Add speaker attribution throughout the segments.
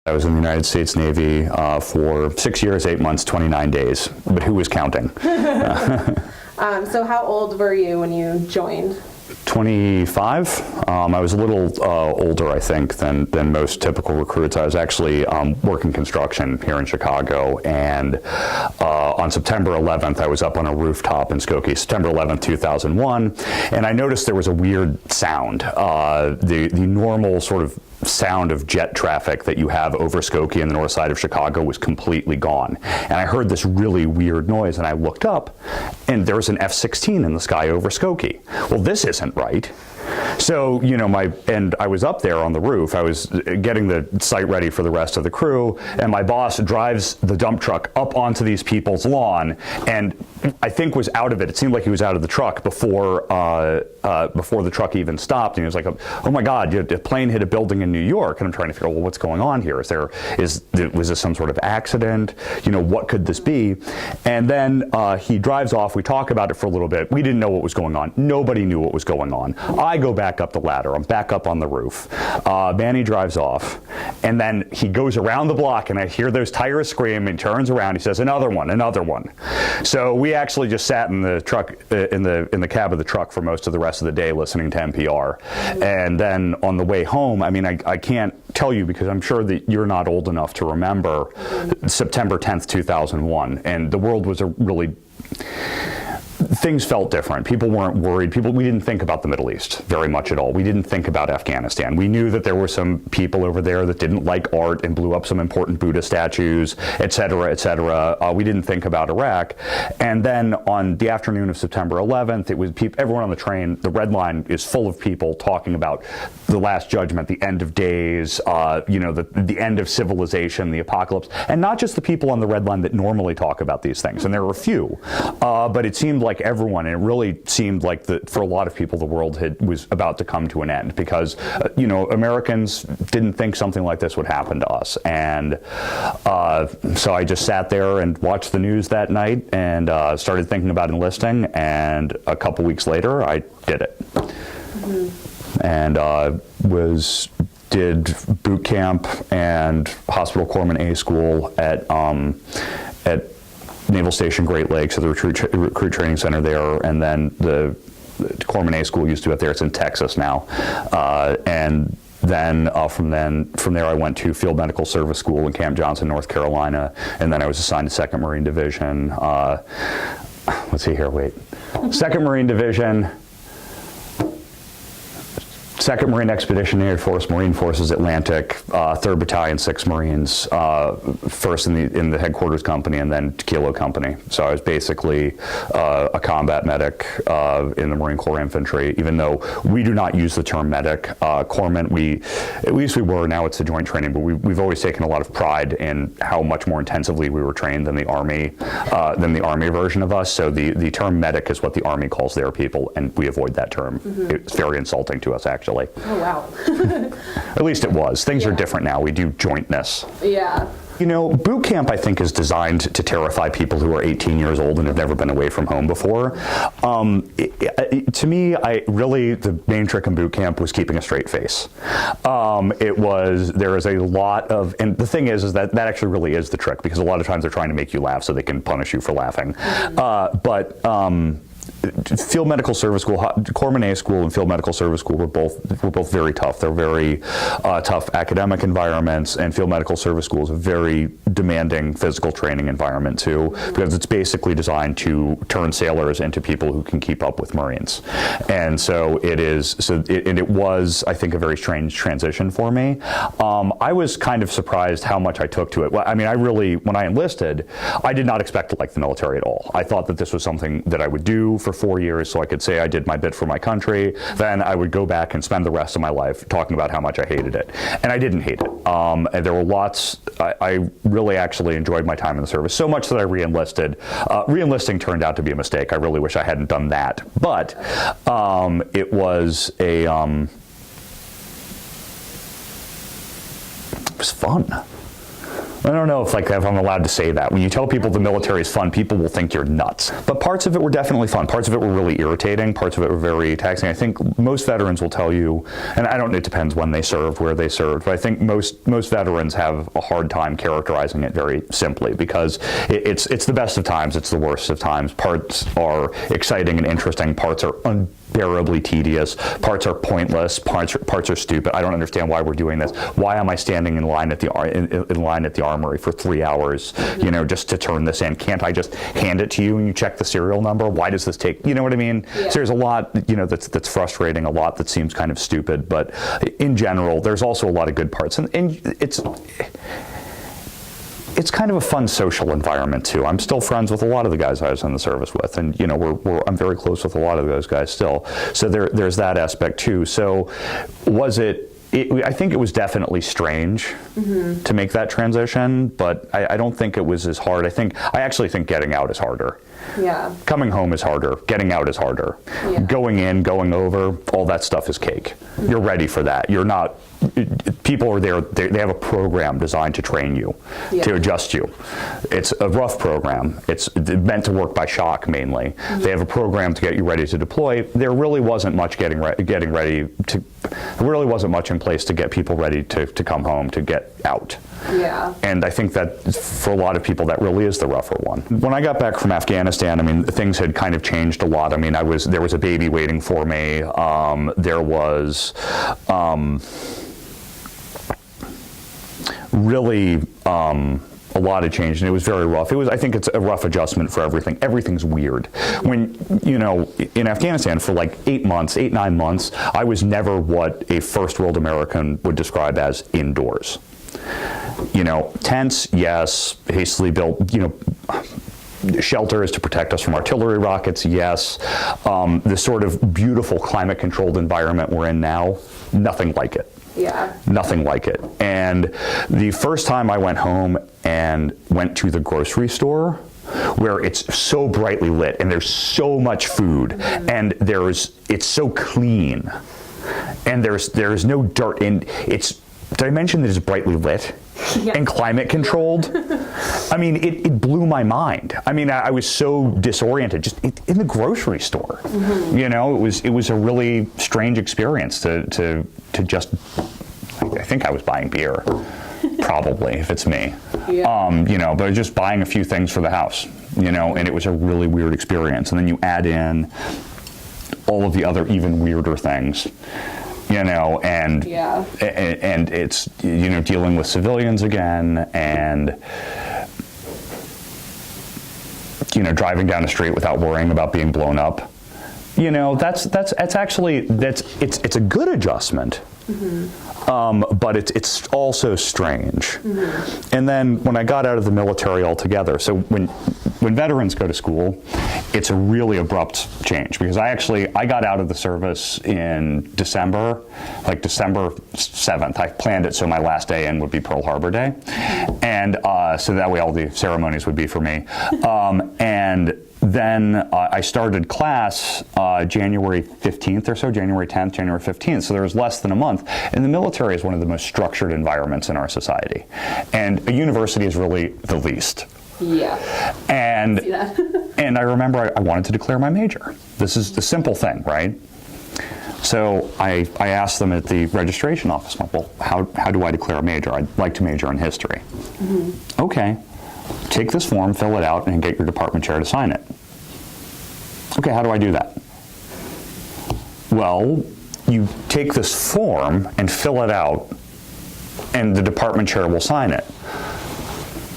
Speaker 1: I was in the United States Navy for 6 years, 8 months, 29 days, but who was counting?
Speaker 2: So how old were you when you joined?
Speaker 1: 25. I was a little older, I think, than most typical recruits. I was actually working construction here in Chicago, and on September 11th, I was up on a rooftop in Skokie, September 11th, 2001, and I noticed there was a weird sound. The normal sort of sound of jet traffic that you have over Skokie and the north side of Chicago was completely gone. And I heard this really weird noise, and I looked up, and there was an F-16 in the sky over Skokie. Well, this isn't right. So, and I was up there on the roof. I was getting the site ready for the rest of the crew, and my boss drives the dump truck up onto these people's lawn, and I think was out of it. It seemed like he was out of the truck before the truck even stopped. And he was like, "Oh my God, a plane hit a building in New York." And I'm trying to figure out, well, what's going on here? Was this some sort of accident? What could this be? And then he drives off. We talk about it for a little bit. We didn't know what was going on. Nobody knew what was going on. I go back up the ladder. I'm back up on the roof. Manny drives off, and then he goes around the block, and I hear those tires scream, and turns around. He says, "Another one, another one." So we actually just sat in the truck, in the cab of the truck for most of the rest of the day, listening to NPR. And then on the way home, I can't tell you because I'm sure that you're not old enough to remember September 10th, 2001, and the world was things felt different. People weren't worried. We didn't think about the Middle East very much at all. We didn't think about Afghanistan. We knew that there were some people over there that didn't like art and blew up some important Buddha statues, et cetera, et cetera. We didn't think about Iraq. And then on the afternoon of September 11th, it was everyone on the train. The Red Line is full of people talking about the Last Judgment, the end of days, the end of civilization, the apocalypse, and not just the people on the Red Line that normally talk about these things. And there were a few, but it seemed like everyone, and it really seemed like for a lot of people, the world was about to come to an end because, Americans didn't think something like this would happen to us. And so I just sat there and watched the news that night and started thinking about enlisting. And a couple weeks later, I did it. And did boot camp and hospital corpsman A school at Naval Station Great Lakes, at the recruit training center there, and then the Corpsman A school used to be up there. It's in Texas now, and then from there I went to Field Medical Service School in Camp Johnson, North Carolina, and then I was assigned to 2nd Marine Division. Let's see here. Wait, 2nd Marine Division. 2nd Marine Expeditionary Force, Marine Forces Atlantic, 3rd Battalion, 6 Marines, first in the headquarters company and then Kilo Company. So I was basically a combat medic in the Marine Corps Infantry, even though we do not use the term medic. Corpsmen, at least we were, now it's a joint training, but we've always taken a lot of pride in how much more intensively we were trained than the Army version of us. So the term medic is what the Army calls their people, and we avoid that term. It's very insulting to us, actually.
Speaker 2: Oh, wow.
Speaker 1: At least it was. Things are different now. We do jointness.
Speaker 2: Yeah.
Speaker 1: Boot camp, I think, is designed to terrify people who are 18 years old and have never been away from home before. To me, the main trick in boot camp was keeping a straight face. There is a lot of, and the thing is that actually really is the trick, because a lot of times they're trying to make you laugh so they can punish you for laughing. Field Medical Service School, Corpsman A School and Field Medical Service School were both very tough. They're very tough academic environments, and Field Medical Service School is a very demanding physical training environment too, because it's basically designed to turn sailors into people who can keep up with Marines. And so it was, I think, a very strange transition for me. I was kind of surprised how much I took to it. Well, when I enlisted, I did not expect to like the military at all. I thought that this was something that I would do for 4 years so I could say I did my bit for my country. Then I would go back and spend the rest of my life talking about how much I hated it. And I didn't hate it. And there were lots, I really actually enjoyed my time in the service, so much that I re-enlisted. Re-enlisting turned out to be a mistake. I really wish I hadn't done that. But it was it was fun. I don't know if I'm allowed to say that. When you tell people the military is fun, people will think you're nuts. But parts of it were definitely fun. Parts of it were really irritating. Parts of it were very taxing. I think most veterans will tell you, and it depends when they served, where they served, but I think most veterans have a hard time characterizing it very simply, because it's the best of times, it's the worst of times. Parts are exciting and interesting. Parts are unbearably tedious. Parts are pointless. Parts are stupid. I don't understand why we're doing this. Why am I standing in line at the armory for 3 hours, just to turn this in? Can't I just hand it to you and you check the serial number? Why does this take, you know what I mean? Yeah. So there's a lot, that's frustrating, a lot that seems kind of stupid, but in general, there's also a lot of good parts, and it's kind of a fun social environment too. I'm still friends with a lot of the guys I was in the service with, and I'm very close with a lot of those guys still. So there's that aspect too. So I think it was definitely strange to make that transition, but I don't think it was as hard. I actually think getting out is harder.
Speaker 2: Yeah.
Speaker 1: Coming home is harder. Getting out is harder. Yeah. Going in, going over, all that stuff is cake. You're ready for that. You're not. People are there. They have a program designed to train you, to adjust you. It's a rough program. It's meant to work by shock mainly. They have a program to get you ready to deploy. There really wasn't much getting ready to. There really wasn't much in place to get people ready to come home, to get out.
Speaker 2: Yeah.
Speaker 1: And I think that for a lot of people, that really is the rougher one. When I got back from Afghanistan, things had kind of changed a lot. There was a baby waiting for me. There was really a lot of change, and it was very rough. I think it's a rough adjustment for everything. Everything's weird. When, in Afghanistan for 9 months, I was never what a first world American would describe as indoors. Tents, yes, hastily built, shelters to protect us from artillery rockets, yes. The sort of beautiful climate-controlled environment we're in now, nothing like it.
Speaker 2: Yeah.
Speaker 1: Nothing like it. And the first time I went home and went to the grocery store, where it's so brightly lit and there's so much food, and it's so clean, and there's no dirt, and did I mention that it's brightly lit? Yeah. And climate controlled? It blew my mind. I was so disoriented just in the grocery store. It was a really strange experience to just, I think I was buying beer, probably, if it's me. Yeah. But just buying a few things for the house, and it was a really weird experience. And then you add in all of the other even weirder things. And it's, dealing with civilians again, and, driving down the street without worrying about being blown up. It's a good adjustment. But it's also strange. And then when I got out of the military altogether, so when veterans go to school, it's a really abrupt change, because I got out of the service in December 7th. I planned it so my last day in would be Pearl Harbor Day, and so that way all the ceremonies would be for me. And then I started class January 15th or so, January 10th, January 15th, so there was less than a month. And the military is one of the most structured environments in our society. And a university is really the least.
Speaker 2: Yeah.
Speaker 1: And,
Speaker 2: I see that.
Speaker 1: and I remember I wanted to declare my major. This is the simple thing, right? So I asked them at the registration office, well, how do I declare a major? I'd like to major in history. Okay. Take this form, fill it out, and get your department chair to sign it. Okay, how do I do that? Well, you take this form and fill it out, and the department chair will sign it.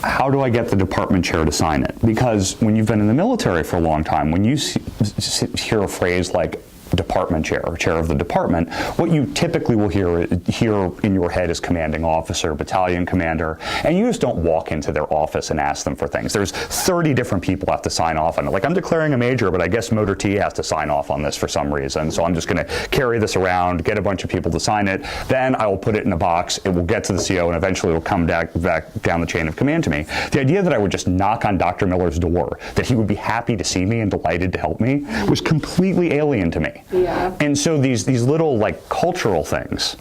Speaker 1: How do I get the department chair to sign it? Because when you've been in the military for a long time, when you hear a phrase like department chair or chair of the department, what you typically will hear in your head is commanding officer, battalion commander, and you just don't walk into their office and ask them for things. There's 30 different people have to sign off on it. Like, I'm declaring a major, but I guess Motor T has to sign off on this for some reason, so I'm just going to carry this around, get a bunch of people to sign it, then I will put it in a box, it will get to the CO, and eventually it will come back down the chain of command to me. The idea that I would just knock on Dr. Miller's door, that he would be happy to see me and delighted to help me, was completely alien to me. enemy.
Speaker 2: Yeah.
Speaker 1: And so these little like cultural things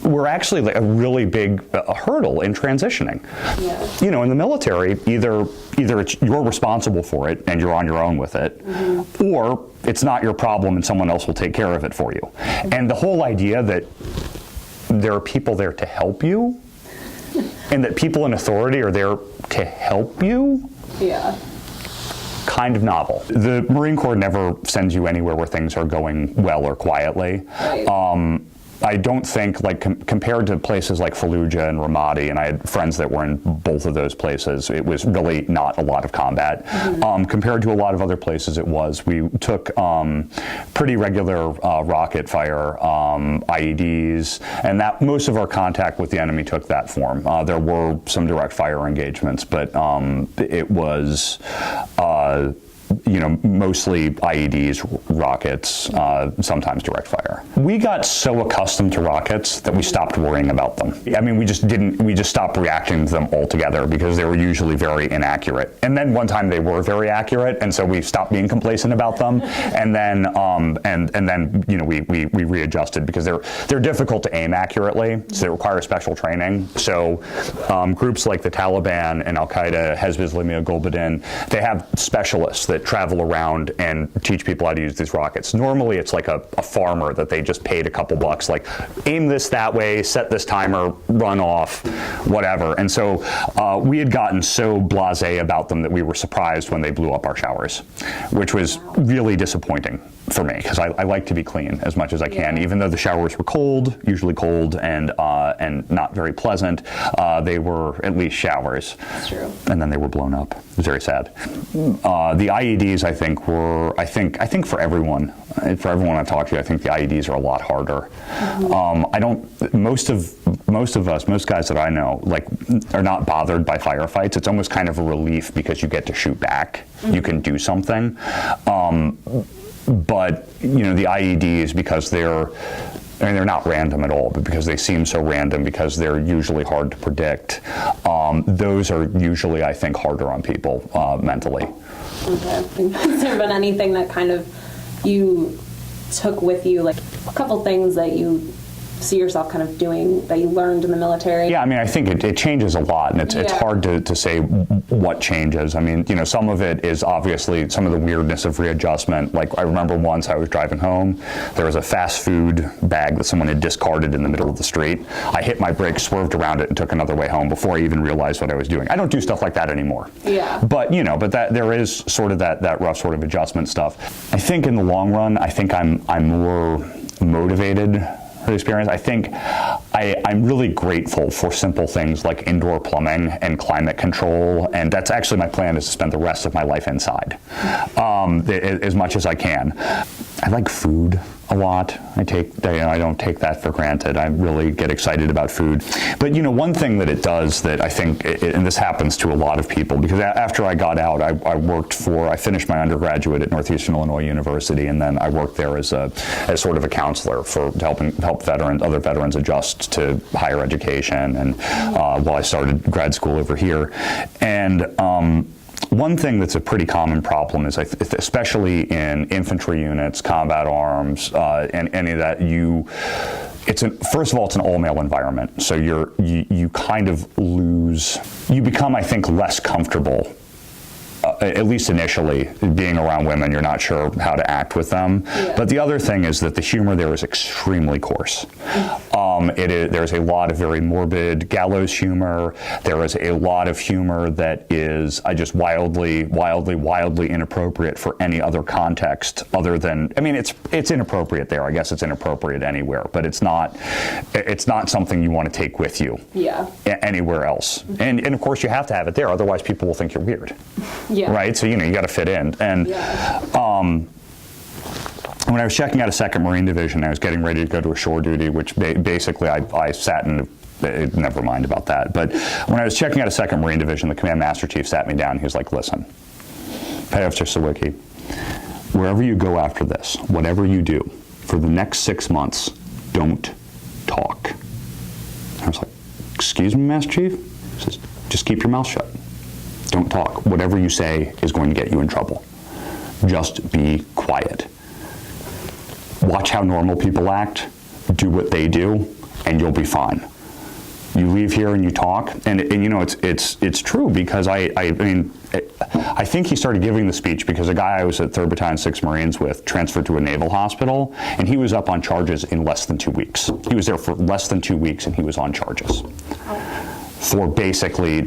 Speaker 1: were actually like a really big hurdle in transitioning.
Speaker 2: Yeah.
Speaker 1: You know, in the military, either you're responsible for it and you're on your own with it, or it's not your problem and someone else will take care of it for you. And the whole idea that there are people there to help you and that people in authority are there to help you,
Speaker 2: Yeah.
Speaker 1: kind of novel. The Marine Corps never sends you anywhere where things are going well or quietly.
Speaker 2: Right.
Speaker 1: I don't think, like, compared to places like Fallujah and Ramadi, and I had friends that were in both of those places, it was really not a lot of combat. Compared to a lot of other places, it was. We took pretty regular rocket fire, IEDs, and that most of our contact with the enemy took that form. There were some direct fire engagements, but it was mostly IEDs, rockets, sometimes direct fire. We got so accustomed to rockets that we stopped worrying about them. I mean, we just stopped reacting to them altogether because they were usually very inaccurate. And then one time they were very accurate, and so we stopped being complacent about them. And then, we readjusted because they're difficult to aim accurately, so they require special training. So groups like the Taliban and Al-Qaeda, Hezb Islamiyah Gulbuddin, they have specialists that travel around and teach people how to use these rockets. Normally it's like a farmer that they just paid a couple bucks, like aim this that way, set this timer, run off, whatever. And so we had gotten so blasé about them that we were surprised when they blew up our showers, which was really disappointing for me because I like to be clean as much as I can, even though the showers were usually cold and not very pleasant. They were at least showers.
Speaker 2: That's true. And
Speaker 1: then they were blown up. It was very sad. The IEDs, I think, for everyone I talk to, I think the IEDs are a lot harder. Most guys that I know, like, are not bothered by firefights. It's almost kind of a relief because you get to shoot back. You can do something. But the IEDs, because they're not random at all, but because they seem so random, because they're usually hard to predict, those are usually, I think, harder on people mentally.
Speaker 2: Okay. Has there been anything that kind of you took with you, like a couple things that you see yourself kind of doing that you learned in the military?
Speaker 1: Yeah, I mean, I think it changes a lot, and it's hard to say what changes. I mean, some of it is obviously some of the weirdness of readjustment. Like, I remember once I was driving home, there was a fast food bag that someone had discarded in the middle of the street. I hit my brakes, swerved around it, and took another way home before I even realized what I was doing. I don't do stuff like that anymore.
Speaker 2: Yeah.
Speaker 1: But, but that there is sort of that rough sort of adjustment stuff. I think in the long run, I think I'm more motivated for the experience. I think I'm really grateful for simple things like indoor plumbing and climate control, and that's actually my plan, is to spend the rest of my life inside as much as I can. I like food a lot. I don't take that for granted. I really get excited about food. But one thing that it does that I think, and this happens to a lot of people, because after I got out, I finished my undergraduate at Northeastern Illinois University, and then I worked there as sort of a counselor to help other veterans adjust to higher education, and while I started grad school over here. And one thing that's a pretty common problem is, especially in infantry units, combat arms, and any of that, first of all, it's an all-male environment, so you kind of you become, I think, less comfortable, at least initially, being around women. You're not sure how to act with them. Yeah. But the other thing is that the humor there is extremely coarse. There's a lot of very morbid gallows humor. There is a lot of humor that is just wildly inappropriate for any other context other than, I mean, it's inappropriate there. I guess it's inappropriate anywhere, but it's not something you want to take with you anywhere else. And of course you have to have it there, otherwise people will think you're weird. Yeah. Right? So, you got to fit in. And when I was checking out a 2nd Marine Division, I was getting ready to go to a shore duty, which basically I sat in, never mind about that. But when I was checking out a 2nd Marine Division, the Command Master Chief sat me down. He was like, listen, Petty Officer Sawicki, wherever you go after this, whatever you do, for the next 6 months, don't talk. I was like, excuse me, Master Chief? He says, just keep your mouth shut. Don't talk. Whatever you say is going to get you in trouble. Just be quiet. watch how normal people act, do what they do, and you'll be fine. You leave here and you talk, and you know, it's true, because I mean, I think he started giving the speech because a guy I was at 3rd Battalion 6th Marines with transferred to a naval hospital, and he was up on charges in less than 2 weeks. He was there for less than 2 weeks, and he was on charges for basically,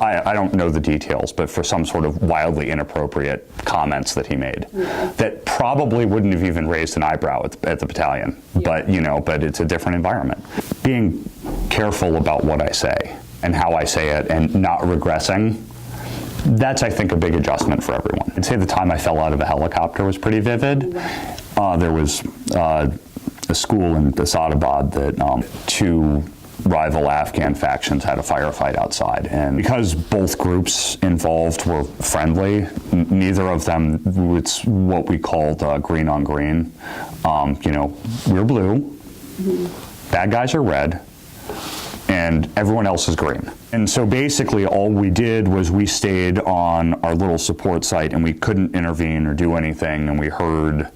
Speaker 1: I don't know the details, but for some sort of wildly inappropriate comments that he made that probably wouldn't have even raised an eyebrow at the battalion. But you know, but it's a different environment. Being careful about what I say and how I say it, and not regressing, that's, I think, a big adjustment for everyone. I'd say the time I fell out of a helicopter was pretty vivid. There was a school in Asadabad that 2 rival Afghan factions had a firefight outside, and because both groups involved were friendly, neither of them, it's what we called green on green. You know, we're blue, bad guys are red, and everyone else is green. And so basically all we did was we stayed on our little support site, and we couldn't intervene or do anything, and we heard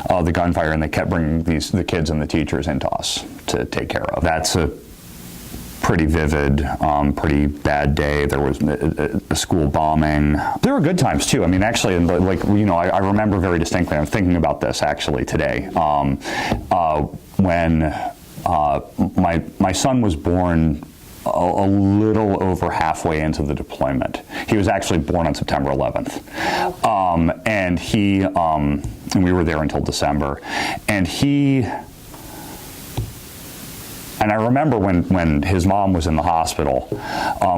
Speaker 1: the gunfire, and they kept bringing the kids and the teachers into us to take care of. That's a pretty vivid, pretty bad day. There was a school bombing. There were good times too. I mean, actually, like, you know, I remember very distinctly, I'm thinking about this actually today, when my son was born a little over halfway into the deployment. He was actually born on September 11th. And we were there until December. And I remember when his mom was in the hospital,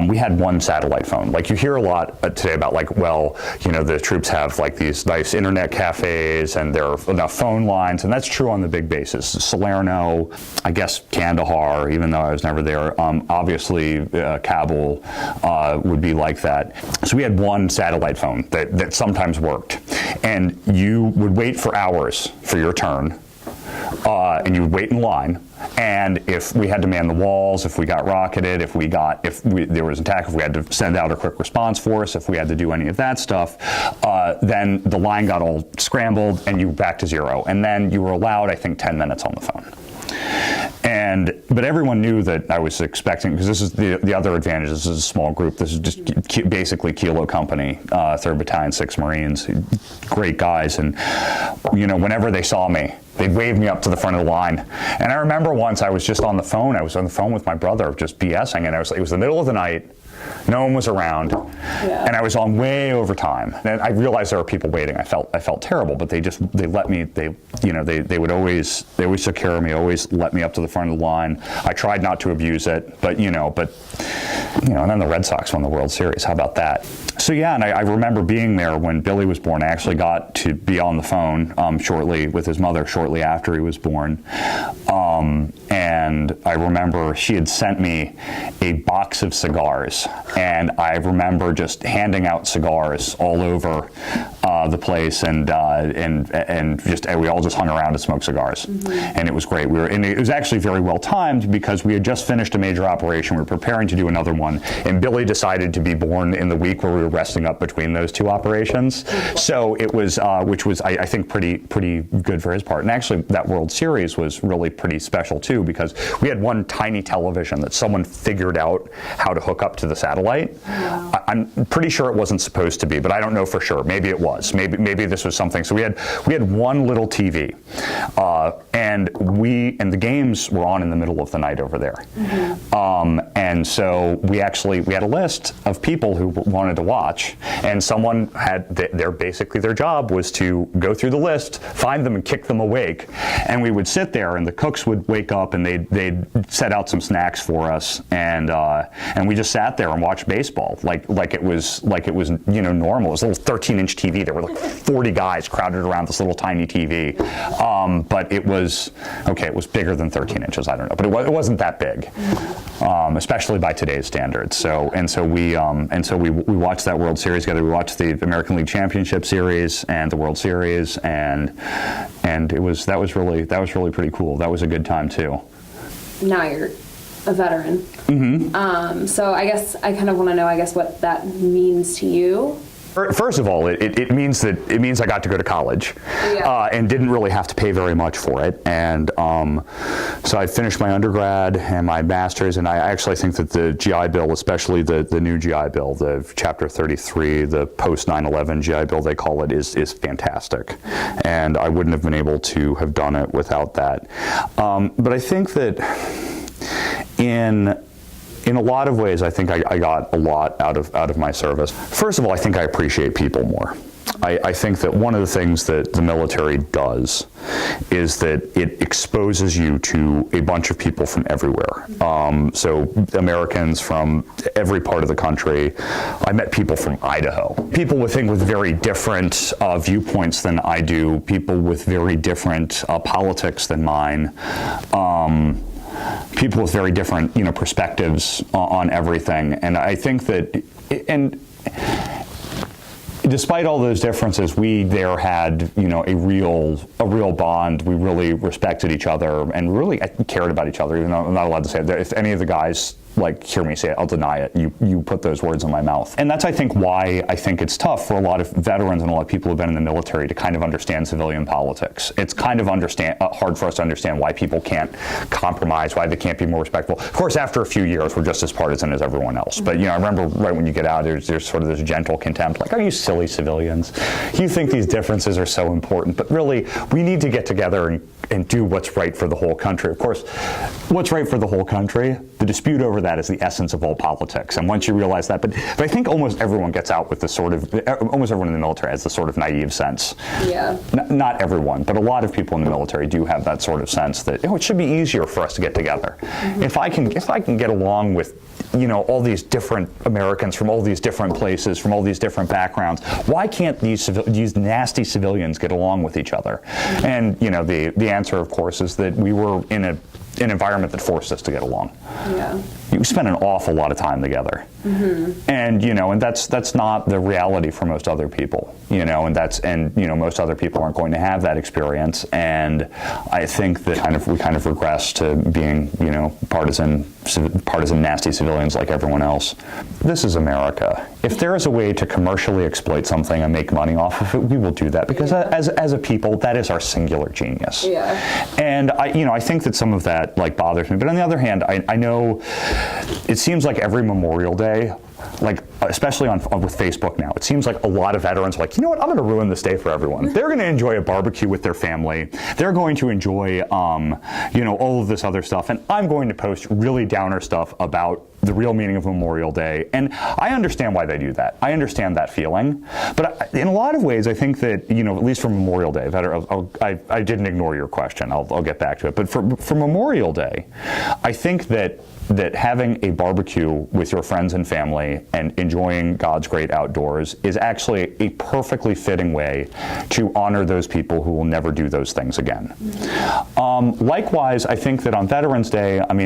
Speaker 1: we had one satellite phone. Like, you hear a lot today about, like, well, you know, the troops have like these nice internet cafes and there are enough phone lines, and that's true on the big bases. Salerno, I guess Kandahar, even though I was never there, obviously Kabul would be like that. So we had one satellite phone that sometimes worked, and you would wait for hours for your turn, and you would wait in line. And if we had to man the walls, if we got rocketed, if there was an attack, if we had to send out a quick response force, if we had to do any of that stuff, then the line got all scrambled and you back to 0. And then you were allowed, I think, 10 minutes on the phone. But everyone knew that I was expecting, because this is the other advantage. This is a small group. This is just basically Kilo Company, 3rd Battalion, 6th Marines, great guys. And, you know, whenever they saw me, they'd wave me up to the front of the line. And I remember once I was just on the phone. I was on the phone with my brother, just BSing, and it was the middle of the night. No one was around, and I was on way over time. And I realized there were people waiting. I felt terrible, but they let me. They always took care of me. Always let me up to the front of the line. I tried not to abuse it, but and then the Red Sox won the World Series. How about that? So yeah, and I remember being there when Billy was born. I actually got to be on the phone shortly with his mother shortly after he was born, and I remember she had sent me a box of cigars. And I remember just handing out cigars all over the place, and we all just hung around to smoke cigars, and it was great. And it was actually very well timed because we had just finished a major operation. We were preparing to do another one, and Billy decided to be born in the week where we were resting up between those 2 operations. So it was, which was I think pretty good for his part. And actually, that World Series was really pretty special too, because we had one tiny television that someone figured out how to hook up to the satellite. Wow. I'm pretty sure it wasn't supposed to be, but I don't know for sure. Maybe it was. Maybe this was something. So we had one little TV, and the games were on in the middle of the night over there. And so we had a list of people who wanted to watch, and someone had basically their job was to go through the list, find them, and kick them awake. And we would sit there, and the cooks would wake up, and they'd set out some snacks for us, and we just sat there and watched baseball like it was normal. It was a little 13-inch TV. There were like 40 guys crowded around this little tiny TV, but it was bigger than 13 inches. I don't know, but it wasn't that big, especially by today's standards. So we watched that World Series together. We watched the American League Championship Series and the World Series, and that was really pretty cool. That was a good time too.
Speaker 2: Now you're a veteran. So I guess I kind of want to know, what that means to you
Speaker 1: First of all, it means I got to go to college, and didn't really have to pay very much for it. And so I finished my undergrad and my master's, and I actually think that the GI Bill, especially the new GI Bill, the Chapter 33, the post 9/11 GI Bill they call it, is fantastic. And I wouldn't have been able to have done it without that. But I think that in a lot of ways, I think I got a lot out of my service. First of all, I think I appreciate people more. I think that one of the things that the military does is that it exposes you to a bunch of people from everywhere. So Americans from every part of the country. I met people from Idaho. People with very different viewpoints than I do. People with very different politics than mine. People with very different, perspectives on everything. And I think that, despite all those differences, we there had, a real bond. We really respected each other and really cared about each other, even though I'm not allowed to say it. If any of the guys hear me say it, I'll deny it. You put those words in my mouth. And that's, I think, why I think it's tough for a lot of veterans and a lot of people who've been in the military to kind of understand civilian politics. It's kind of hard for us to understand why people can't compromise, why they can't be more respectful. Of course, after a few years, we're just as partisan as everyone else. But, I remember right when you get out, there's sort of this gentle contempt, are you silly civilians? You think these differences are so important, but really, we need to get together and do what's right for the whole country. Of course, what's right for the whole country, the dispute over that is the essence of all politics. And once you realize that, but I think almost everyone gets out with almost everyone in the military has this sort of naive sense. Yeah. Not everyone, but a lot of people in the military do have that sort of sense that, it should be easier for us to get together. Mm-hmm. If I can get along with, all these different Americans from all these different places, from all these different backgrounds, why can't these nasty civilians get along with each other? And, the answer, of course, is that we were in an environment that forced us to get along. Yeah. You spend an awful lot of time together. Mm-hmm. And that's not the reality for most other people, and most other people aren't going to have that experience. And I think that we kind of regress to being, partisan nasty civilians like everyone else. This is America. If there is a way to commercially exploit something and make money off of it, we will do that, because as a people, that is our singular genius. Yeah. And I think that some of that bothers me. But on the other hand, I know it seems like every Memorial Day, especially with Facebook now, it seems like a lot of veterans are you know what, I'm going to ruin this day for everyone. They're going to enjoy a barbecue with their family. They're going to enjoy, all of this other stuff. And I'm going to post really downer stuff about the real meaning of Memorial Day. And I understand why they do that. I understand that feeling. But in a lot of ways, I think that, at least for Memorial Day, I didn't ignore your question. I'll get back to it. But for Memorial Day, I think that having a barbecue with your friends and family and enjoying God's great outdoors is actually a perfectly fitting way to honor those people who will never do those things again. Likewise, I think that on Veterans Day, on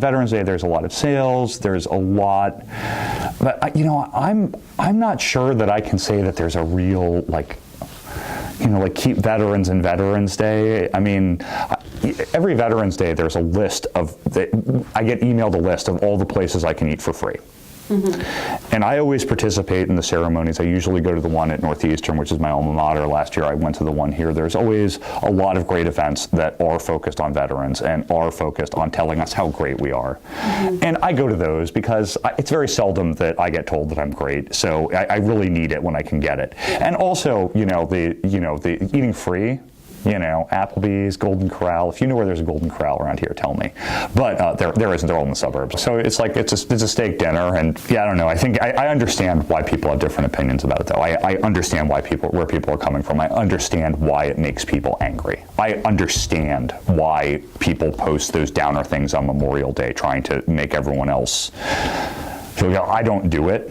Speaker 1: Veterans Day, there's a lot of sales, there's a lot, but I'm not sure that I can say that there's a real keep veterans and Veterans Day. Every Veterans Day, there's a list I get emailed a list of all the places I can eat for free. Mm-hmm. And I always participate in the ceremonies. I usually go to the one at Northeastern, which is my alma mater. Last year I went to the one here. There's always a lot of great events that are focused on veterans and are focused on telling us how great we are. Mm-hmm. And I go to those because it's very seldom that I get told that I'm great. So I really need it when I can get it. And also, the eating free. Applebee's, Golden Corral. If you know where there's a Golden Corral around here, tell me. But there isn't. They're all in the suburbs. So it's it's a steak dinner, and I don't know. I think I understand why people have different opinions about it, though. I understand where people are coming from. I understand why it makes people angry. I understand why people post those downer things on Memorial Day, trying to make everyone else feel. I don't do it.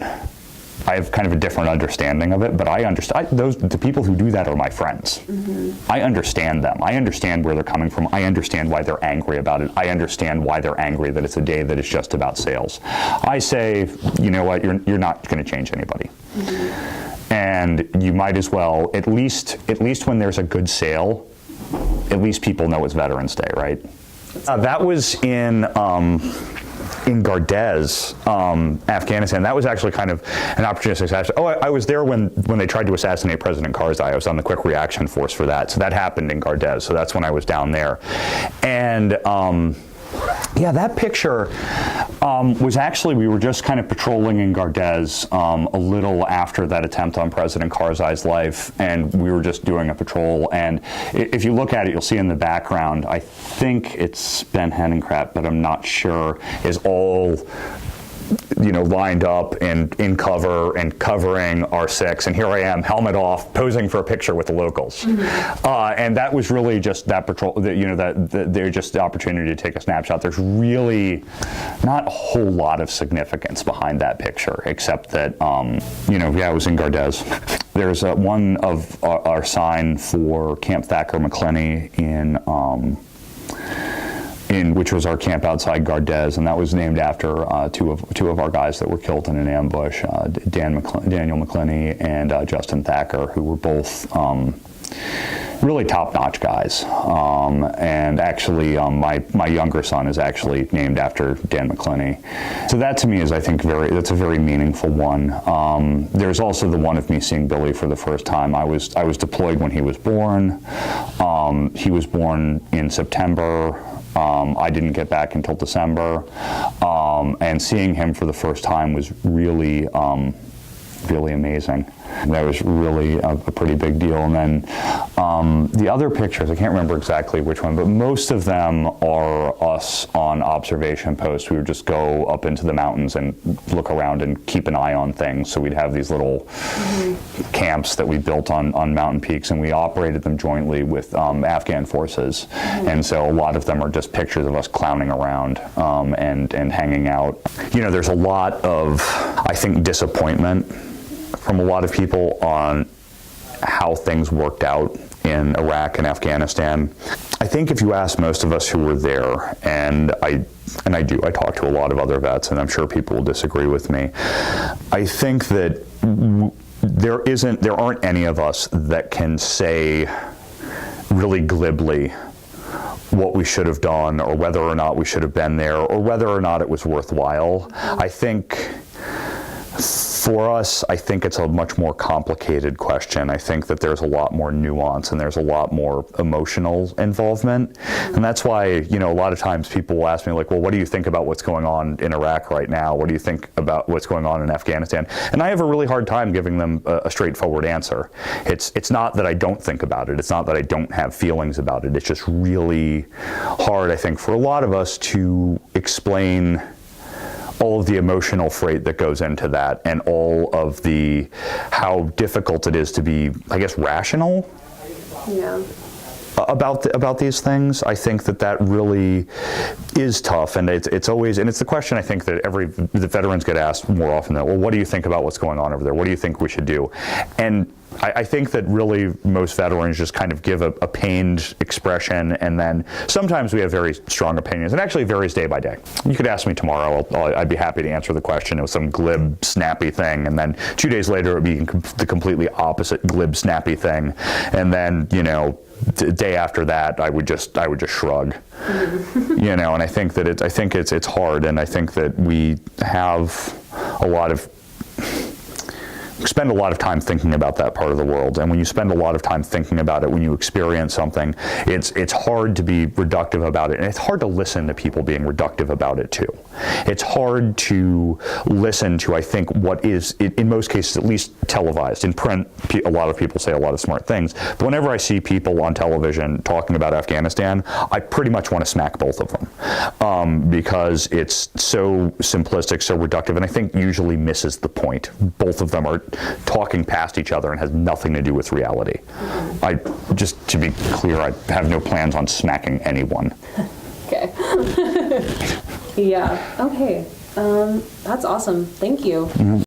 Speaker 1: I have kind of a different understanding of it, but I understand the people who do that are my friends. Mm-hmm. I understand them. I understand where they're coming from. I understand why they're angry about it. I understand why they're angry that it's a day that is just about sales. I say, you know what, you're not going to change anybody. Mm-hmm. And you might as well, at least when there's a good sale, at least people know it's Veterans Day, right? That was in in Gardez, Afghanistan. That was actually kind of an opportunistic assassination. Oh, I was there when they tried to assassinate President Karzai. I was on the quick reaction force for that. So that happened in Gardez. So that's when I was down there. And yeah, that picture was actually, we were just kind of patrolling in Gardez a little after that attempt on President Karzai's life, and we were just doing a patrol. And if you look at it, you'll see in the background, I think it's Ben Hennenkrat, but I'm not sure, is all lined up and in cover and covering R6, and here I am, helmet off, posing for a picture with the locals. And that was really just that patrol, they're just the opportunity to take a snapshot. There's really not a whole lot of significance behind that picture, except that, it was in Gardez. There's one of our sign for Camp Thacker McClenny which was our camp outside Gardez, and that was named after two of our guys that were killed in an ambush, Daniel McClenny and Justin Thacker, who were both really top-notch guys. And actually, my younger son is actually named after Dan McClenny. So that to me is, I think, that's a very meaningful one. There's also the one of me seeing Billy for the first time. I was deployed when he was born. He was born in September. I didn't get back until December, and seeing him for the first time was really, really amazing. That was really a pretty big deal. And then the other pictures, I can't remember exactly which one, but most of them are us on observation posts. We would just go up into the mountains and look around and keep an eye on things. So we'd have these little camps that we built on mountain peaks, and we operated them jointly with Afghan forces. And so a lot of them are just pictures of us clowning around and hanging out. There's a lot of, I think, disappointment from a lot of people on how things worked out in Iraq and Afghanistan. I think if you ask most of us who were there, and I talk to a lot of other vets, and I'm sure people will disagree with me, I think that there aren't any of us that can say really glibly what we should have done, or whether or not we should have been there, or whether or not it was worthwhile. I think for us, I think it's a much more complicated question. I think that there's a lot more nuance and there's a lot more emotional involvement. And that's why, a lot of times people will ask me, like, well, what do you think about what's going on in Iraq right now? What do you think about what's going on in Afghanistan? And I have a really hard time giving them a straightforward answer. It's not that I don't think about it. It's not that I don't have feelings about it. It's just really hard, I think, for a lot of us to explain all of the emotional freight that goes into that, and all of how difficult it is to be, I guess, rational about these things. I think that really is tough, and it's always, and it's the question I think that the veterans get asked more often, well, what do you think about what's going on over there? What do you think we should do? And I think that really most veterans just kind of give a pained expression, and then sometimes we have very strong opinions. It actually varies day by day. You could ask me tomorrow, I'd be happy to answer the question. It was some glib, snappy thing, and then 2 days later it would be the completely opposite glib, snappy thing, and then the day after that I would just shrug. And I think that it's hard, and I think that we spend a lot of time thinking about that part of the world. And when you spend a lot of time thinking about it, when you experience something, it's hard to be reductive about it. And it's hard to listen to people being reductive about it too. It's hard to listen to, I think, what is, in most cases, at least televised. In print, a lot of people say a lot of smart things. But whenever I see people on television talking about Afghanistan, I pretty much want to smack both of them. Because it's so simplistic, so reductive, and I think usually misses the point. Both of them are talking past each other and has nothing to do with reality. Just to be clear, I have no plans on smacking anyone.
Speaker 2: Okay. Yeah. Okay. That's awesome. Thank you. Mm-hmm.